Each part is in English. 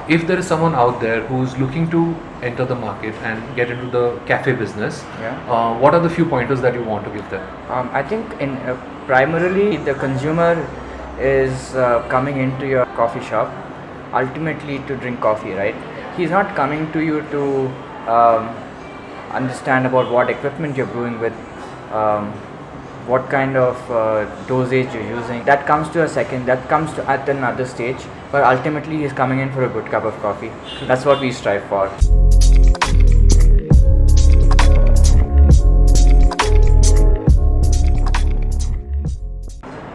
If there is someone out there who's looking to enter the market and get into the cafe business, what are the few pointers that you want to give them? I think primarily the consumer is coming into your coffee shop ultimately to drink coffee, right? He's not coming to you to understand about what equipment you're brewing with, what kind of dosage you're using. That comes to a second, that comes to at another stage, but ultimately he's coming in for a good cup of coffee. That's what we strive for.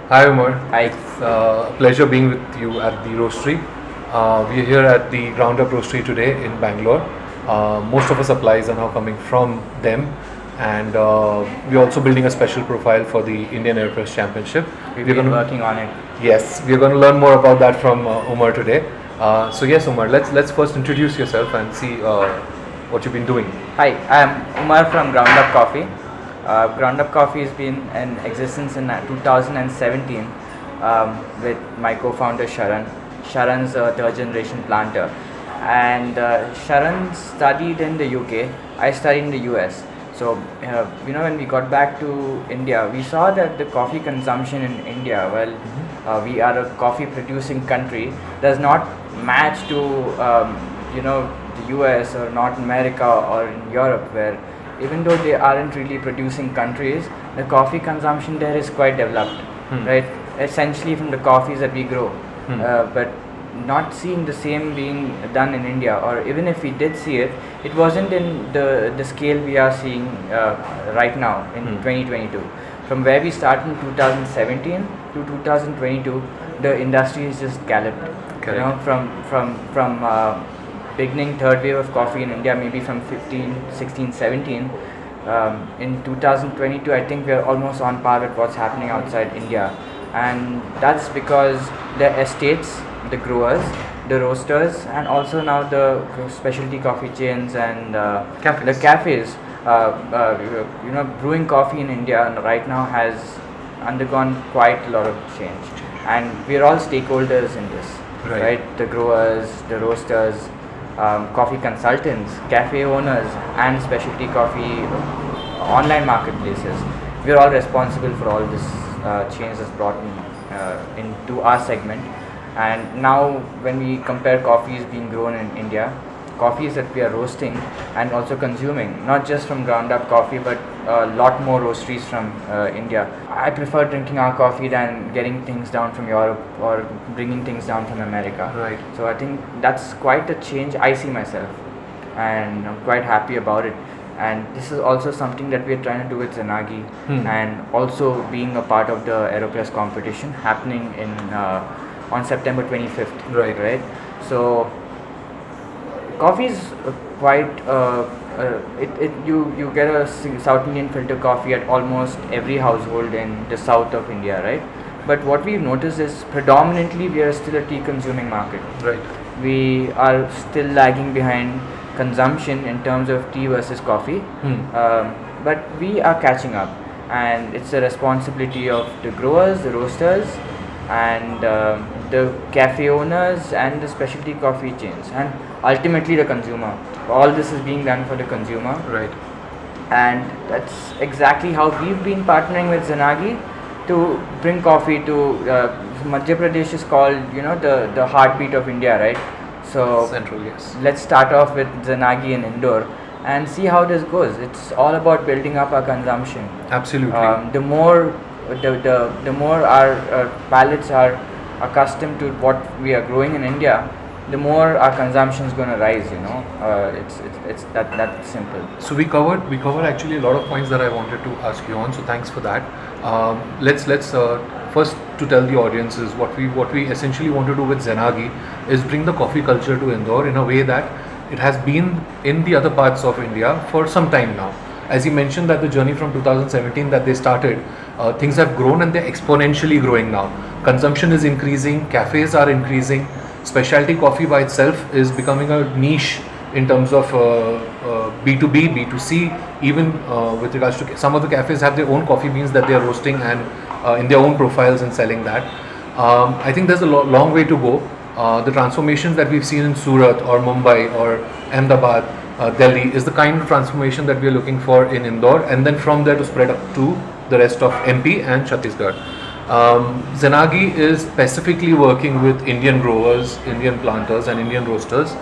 Hi Umar. Hi. It's a pleasure being with you at the roastery. We are here at the GroundUp roastery today in Bangalore. Most of our supplies are now coming from them, and we're also building a special profile for the Indian Aeropress Championship. We've been working on it. Yes, we're going to learn more about that from Umar today. So yes, Umar, let's first introduce yourself and see what you've been doing. Hi, I'm Umar from GroundUp Coffee. GroundUp Coffee has been in existence in 2017 with my co-founder Sharan. Sharan's a third generation planter, and Sharan studied in the UK. I studied in the US. So when we got back to India, we saw that the coffee consumption in India, we are a coffee producing country, does not match to the US or North America or in Europe, where even though they aren't really producing countries, the coffee consumption there is quite developed, right? Essentially from the coffees that we grow, but not seeing the same being done in India, or even if we did see it, it wasn't in the scale we are seeing right now in 2022. From where we started in 2017 to 2022, the industry is just galloped. Correct. You know, from beginning third wave of coffee in India, maybe from 15, 16, 17. In 2022, I think we are almost on par with what's happening outside India, and that's because the estates, the growers, the roasters, and also now the specialty coffee chains and the cafes. Brewing coffee in India right now has undergone quite a lot of change, and we are all stakeholders in this, right? The growers, the roasters, coffee consultants, cafe owners, and specialty coffee online marketplaces. We are all responsible for all this change that's brought into our segment. And now when we compare coffees being grown in India, coffees that we are roasting and also consuming, not just from GroundUp Coffee, but a lot more roasteries from India. I prefer drinking our coffee than getting things down from Europe or bringing things down from America. Right. So I think that's quite a change I see myself, and I'm quite happy about it. And this is also something that we are trying to do with Zenagi, and also being a part of the Aeropress competition happening in on September 25th. Right. So coffee is quite you get a South Indian filter coffee at almost every household in the south of India, right? But what we've noticed is predominantly we are still a tea consuming market. Right. We are still lagging behind consumption in terms of tea versus coffee, but we are catching up, and it's a responsibility of the growers, the roasters, and the cafe owners and the specialty coffee chains, and ultimately the consumer. All this is being done for the consumer, right? And that's exactly how we've been partnering with Zenagi to bring coffee to Madhya Pradesh is called the heartbeat of India, right? So Central, yes. Let's start off with Zenagi in Indore and see how this goes. It's all about building up our consumption. Absolutely. The more our palates are accustomed to what we are growing in India, the more our consumption is going to rise. It's that simple. So we covered actually a lot of points that I wanted to ask you on. So thanks for that. Let's first to tell the audiences what we essentially want to do with Zenagi is bring the coffee culture to Indore in a way that it has been in the other parts of India for some time now. As you mentioned that the journey from 2017 that they started, things have grown and they're exponentially growing now. Consumption is increasing, cafes are increasing, specialty coffee by itself is becoming a niche in terms of B2B, B2C, even with regards to some of the cafes have their own coffee beans that they are roasting and in their own profiles and selling that. I think there's a long way to go. the transformations that we've seen in Surat or Mumbai or Ahmedabad, Delhi is the kind of transformation that we are looking for in Indore, and then from there to spread up to the rest of MP and Chhattisgarh. Zenagi is specifically working with Indian growers, Indian planters, and Indian roasters.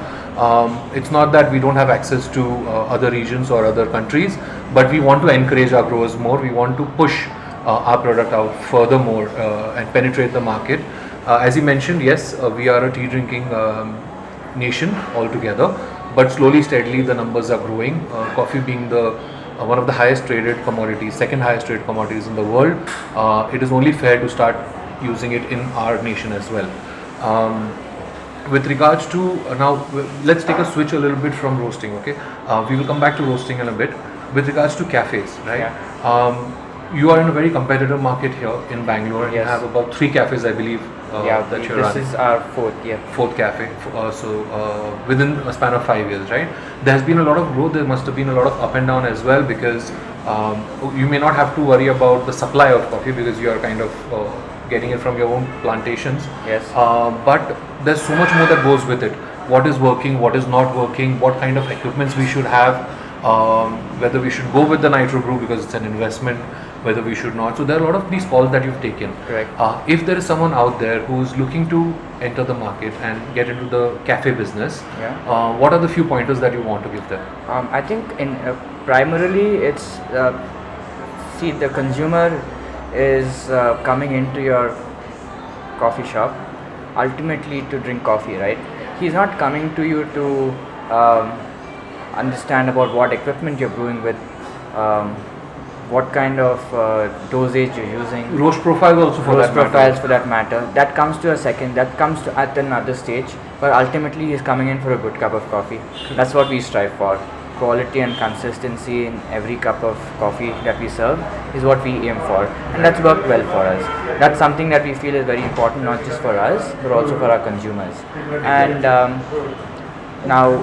It's not that we don't have access to other regions or other countries, but we want to encourage our growers more. We want to push our product out furthermore and penetrate the market. As you mentioned, yes, we are a tea drinking nation altogether, but slowly, steadily, the numbers are growing. Coffee being the one of the highest traded commodities, second highest traded commodities in the world, it is only fair to start using it in our nation as well. With regards to now, let's take a switch a little bit from roasting. Okay, we will come back to roasting in a bit. With regards to cafes, right? Yeah. You are in a very competitive market here in Bangalore, and you Yes. have about 3 cafes, I believe, that you're this running. is our fourth Cafe. Within a span of 5 years, right? There has been a lot of growth. There must have been a lot of up and down as well, because you may not have to worry about the supply of coffee because you are kind of getting it from your own plantations. Yes. But there's so much more that goes with it. What is working? What is not working? What kind of equipments we should have? Whether we should go with the nitro brew because it's an investment, whether we should not. So there are a lot of these calls that you've taken. Correct. If there is someone out there who's looking to enter the market and get into the cafe business, Yeah. what are the few pointers that you want to give them? I think in primarily it's see, the consumer is coming into your coffee shop ultimately to drink coffee, right? He's not coming to you to understand about what equipment you're brewing with, what kind of dosage you're using. Roast profiles also for Roast that matter. profiles for that matter. That comes to a second. That comes to at another stage. But ultimately, he's coming in for a good cup of coffee. That's what we strive for. Quality and consistency in every cup of coffee that we serve is what we aim for, and that's worked well for us. That's something that we feel is very important, not just for us, but also for our consumers. And now,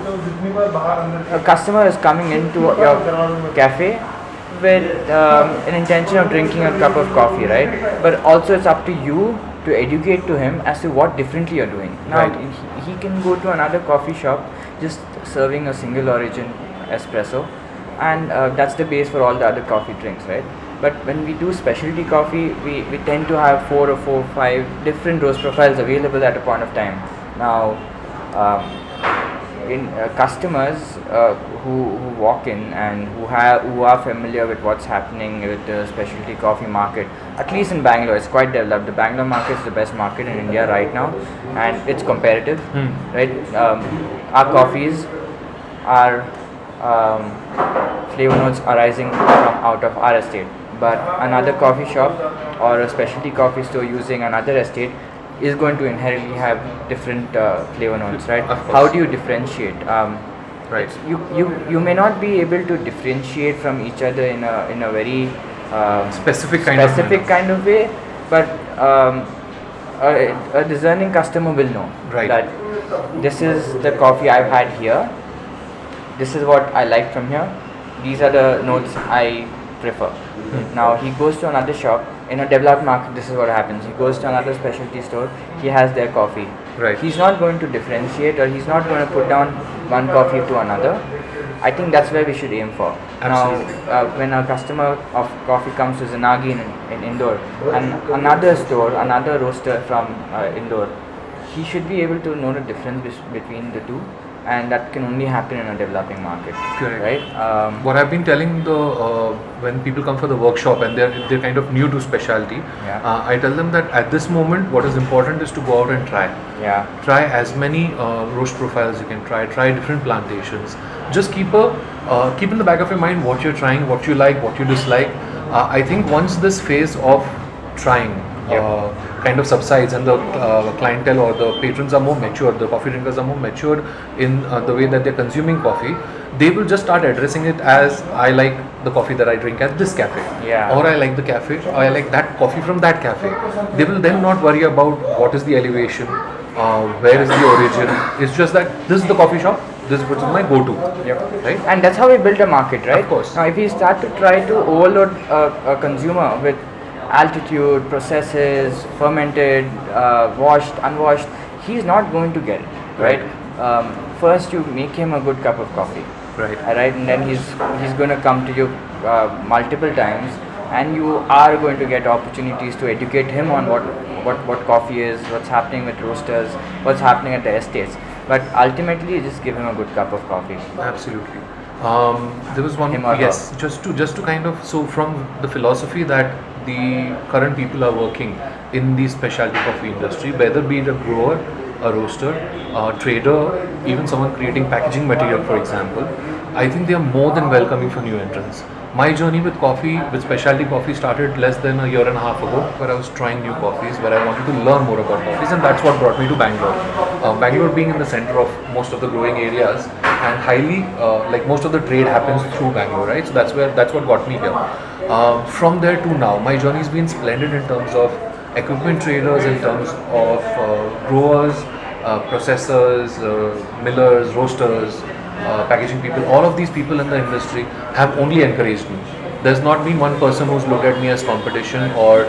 a customer is coming into your cafe with an intention of drinking a cup of coffee, right? But also it's up to you to educate to him as to what differently you're doing. Now, Right. he can go to another coffee shop just serving a single origin espresso, and that's the base for all the other coffee drinks, right? But when we do specialty coffee, we tend to have 5 different roast profiles available at a point of time. Now, in customers who walk in and who are familiar with what's happening with the specialty coffee market, at least in Bangalore, it's quite developed. The Bangalore market is the best market in India right now, and it's competitive, right? Our coffees are flavor notes arising from out of our estate, but another coffee shop or a specialty coffee store using another estate is going to inherently have different flavor notes, right? Of course. How do you differentiate? Right. You may not be able to differentiate from each other in a very Specific kind kind of way, but a discerning customer will know Right. that this is the coffee I've had here. This is what I like from here. These are the notes I prefer. Now he goes to another shop in a developed market. This is what happens. He goes to another specialty store. He has their coffee. Right. He's not going to differentiate, or he's not going to put down one coffee to another. I think that's where we should aim for. Absolutely. Now, when a customer of coffee comes to Zenagi in Indore, and another store, another roaster from Indore, he should be able to know the difference between the two, and that can only happen in a developing market. Correct. Right? What I've been telling when people come for the workshop and they're kind of new to specialty, Yeah. I tell them that at this moment, what is important is to go out and try. Yeah. Try as many roast profiles you can try. Try different plantations. Just keep in the back of your mind what you're trying, what you like, what you dislike. I think once this phase of trying kind of subsides and the clientele or the patrons are more mature, the coffee drinkers are more matured in the way that they're consuming coffee, they will just start addressing it as I like the coffee that I drink at this cafe, Yeah. or I like the cafe, or I like that coffee from that cafe. They will then not worry about what is the elevation, where is the origin. It's just that this is the coffee shop, this is my go-to. Yep. Right? And that's how we build a market, right? Of course. Now, if we start to try to overload a consumer with altitude, processes, fermented, washed, unwashed, he's not going to get it, right? First, you make him a good cup of coffee, Right. right, and then he's going to come to you multiple times, and you are going to get opportunities to educate him on what coffee is, what's happening with roasters, what's happening at the estates. But ultimately, you just give him a good cup of coffee. Absolutely. There was one, Him or yes, just to kind of, so from the philosophy that the current people are working in the specialty coffee industry, whether be it a grower, a roaster, a trader, even someone creating packaging material, for example, I think they are more than welcoming for new entrants. My journey with coffee, with specialty coffee, started less than a year and a half ago, where I was trying new coffees, where I wanted to learn more about coffees, and that's what brought me to Bangalore. Bangalore being in the center of most of the growing areas, and highly, like most of the trade happens through Bangalore, right? So that's what got me here. From there to now, my journey's been splendid in terms of equipment traders, in terms of growers, processors, millers, roasters, packaging people. All of these people in the industry have only encouraged me. There's not been one person who's looked at me as competition or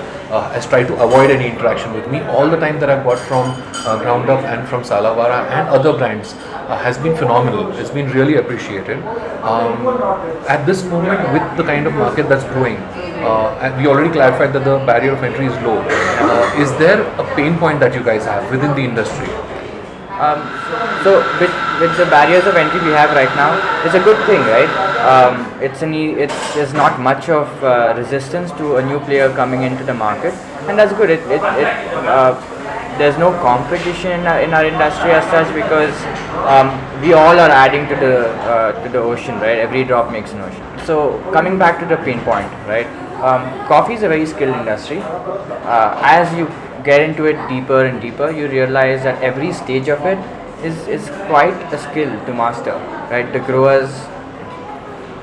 has tried to avoid any interaction with me. All the time that I've got from GroundUp and from Salavara and other brands has been phenomenal. It's been really appreciated. At this moment, with the kind of market that's growing, and we already clarified that the barrier of entry is low. Is there a pain point that you guys have within the industry? So with the barriers of entry we have right now, it's a good thing, right? There's not much of resistance to a new player coming into the market, and that's good. There's no competition in our industry as such, because we all are adding to the ocean, right? Every drop makes an ocean. So coming back to the pain point, right? Coffee is a very skilled industry. As you get into it deeper and deeper, you realize that every stage of it is quite a skill to master, right? The growers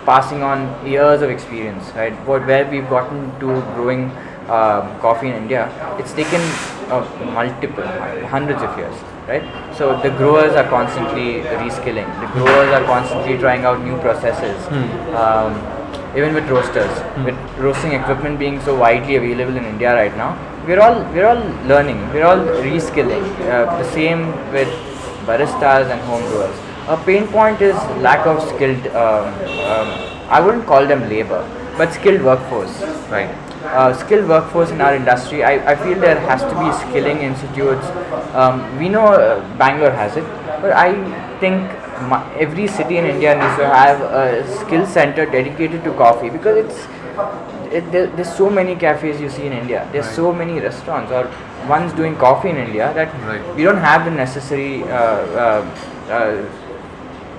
passing on years of experience, right? Where we've gotten to growing coffee in India, it's taken multiple hundreds of years, right? So the growers are constantly reskilling. The growers are constantly trying out new processes. Even with roasters, with roasting equipment being so widely available in India right now, we're all learning, we're all reskilling. The same with baristas and home brewers. A pain point is lack of skilled, I wouldn't call them labor, but skilled workforce. Right. Skilled workforce in our industry, I feel there has to be skilling institutes. We know Bangalore has it, but I think every city in India needs to have a skill center dedicated to coffee, because there's so many cafes you see in India. There's so many restaurants or ones doing coffee in India that we don't have the necessary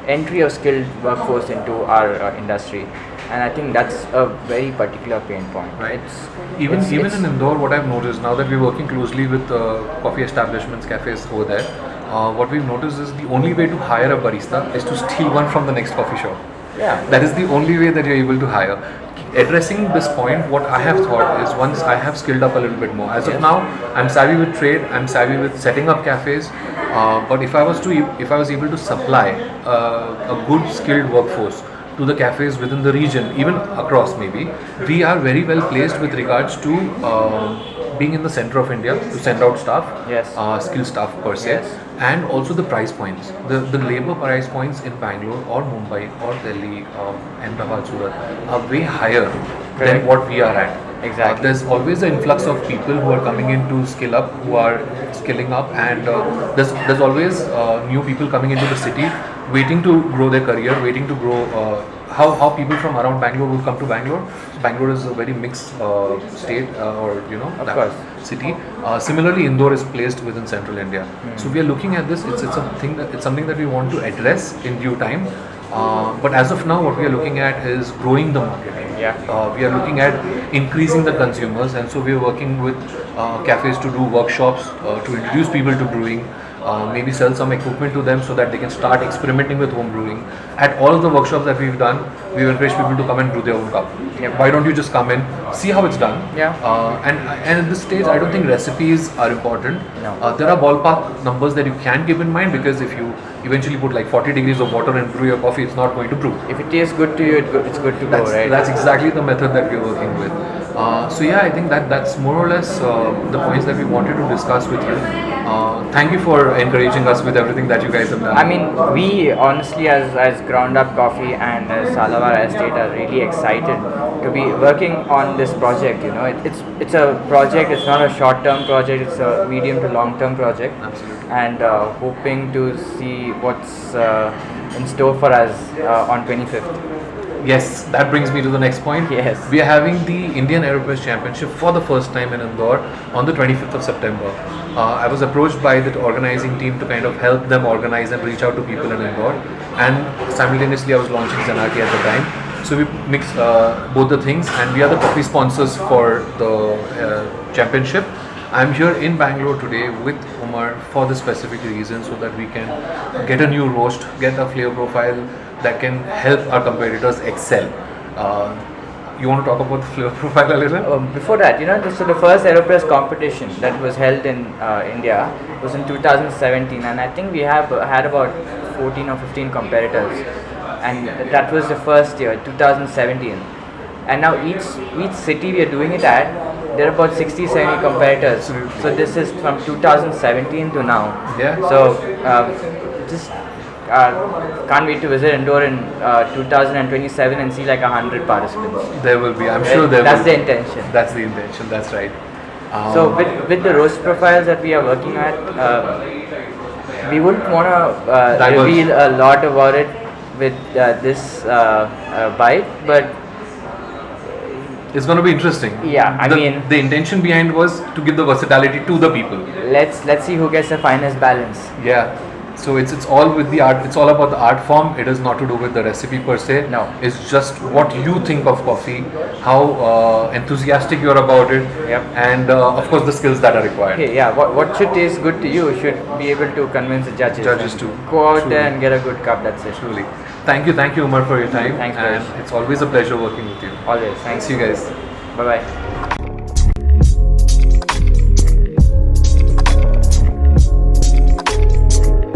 entry of skilled workforce into our industry. And I think that's a very particular pain point. Right. Even in Indore, what I've noticed now that we're working closely with coffee establishments, cafes over there, what we've noticed is the only way to hire a barista is to steal one from the next coffee shop. Yeah. That is the only way that you're able to hire. Addressing this point, what I have thought is, once I have skilled up a little bit more. As of now, I'm savvy with trade, I'm savvy with setting up cafes. But if I was able to supply a good skilled workforce to the cafes within the region, even across maybe, we are very well placed with regards to being in the center of India to send out staff, skilled staff per se, and also the price points. The labor price points in Bangalore or Mumbai or Delhi, Ahmedabad, Surat are way higher than what we are at. Exactly. There's always an influx of people who are coming in to skill up, who are skilling up, and there's always new people coming into the city, waiting to grow their career, waiting to grow. How people from around Bangalore will come to Bangalore. So Bangalore is a very mixed state, or city. Similarly, Indore is placed within central India. So we are looking at this. It's something that we want to address in due time. But as of now, what we are looking at is growing the market. We are looking at increasing the consumers, and so we are working with cafes to do workshops to introduce people to brewing. Maybe sell some equipment to them so that they can start experimenting with home brewing. At all of the workshops that we've done, we've encouraged people to come and brew their own cup. Why don't you just come in, see how it's done? And at this stage, I don't think recipes are important. There are ballpark numbers that you can keep in mind, because if you eventually put like 40 degrees of water and brew your coffee, it's not going to brew. If it tastes good to you, it's good to go, right? That's exactly the method that we're working with. So I think that's more or less the points that we wanted to discuss with you. Thank you for encouraging us with everything that you guys have done. I mean, we honestly, as GroundUp Coffee and as Salavara Estate, are really excited to be working on this project. You know, it's a project. It's not a short-term project. It's a medium to long-term project. Absolutely. And hoping to see what's in store for us on 25th. Yes, that brings me to the next point. Yes. We are having the Indian Aeropress Championship for the first time in Indore on the 25th of September. I was approached by the organizing team to kind of help them organize and reach out to people in Indore, and simultaneously I was launching Zenagi at the time. So we mixed both the things, and we are the coffee sponsors for the championship. I'm here in Bangalore today with Umar for the specific reason, so that we can get a new roast, get a flavor profile that can help our competitors excel. You want to talk about the flavor profile a little? Before that, you know, so the first Aeropress competition that was held in India was in 2017, and I think we have had about 14 or 15 competitors, and that was the first year, 2017. And now each city we are doing it at, there are about 60, 70 competitors. Absolutely. So this is from 2017 to now. Yeah. So just can't wait to visit Indore in 2027 and see like 100 participants. There will be, I'm sure there That's will the be. intention. That's the intention, that's right. So with the roast profiles that we are working at, we wouldn't want to Divulge. reveal a lot about it with this bite, but It's going to be interesting. Yeah, I mean- the intention behind was to give the versatility to the people. let's see who gets the finest balance. Yeah. So it's all with the art. It's all about the art form. It is not to do with the recipe per se. No. It's just what you think of coffee, how enthusiastic you're about it, Yep. and of course the skills that are required. Okay, yeah, what should taste good to you should be able to convince the judges. Judges And too. Go out Truly. there and get a good cup. That's it. Truly. Thank you, Umar, for your time. Thanks, and Paresh. it's always a pleasure working with you. Always. Thanks. See you guys. Bye bye.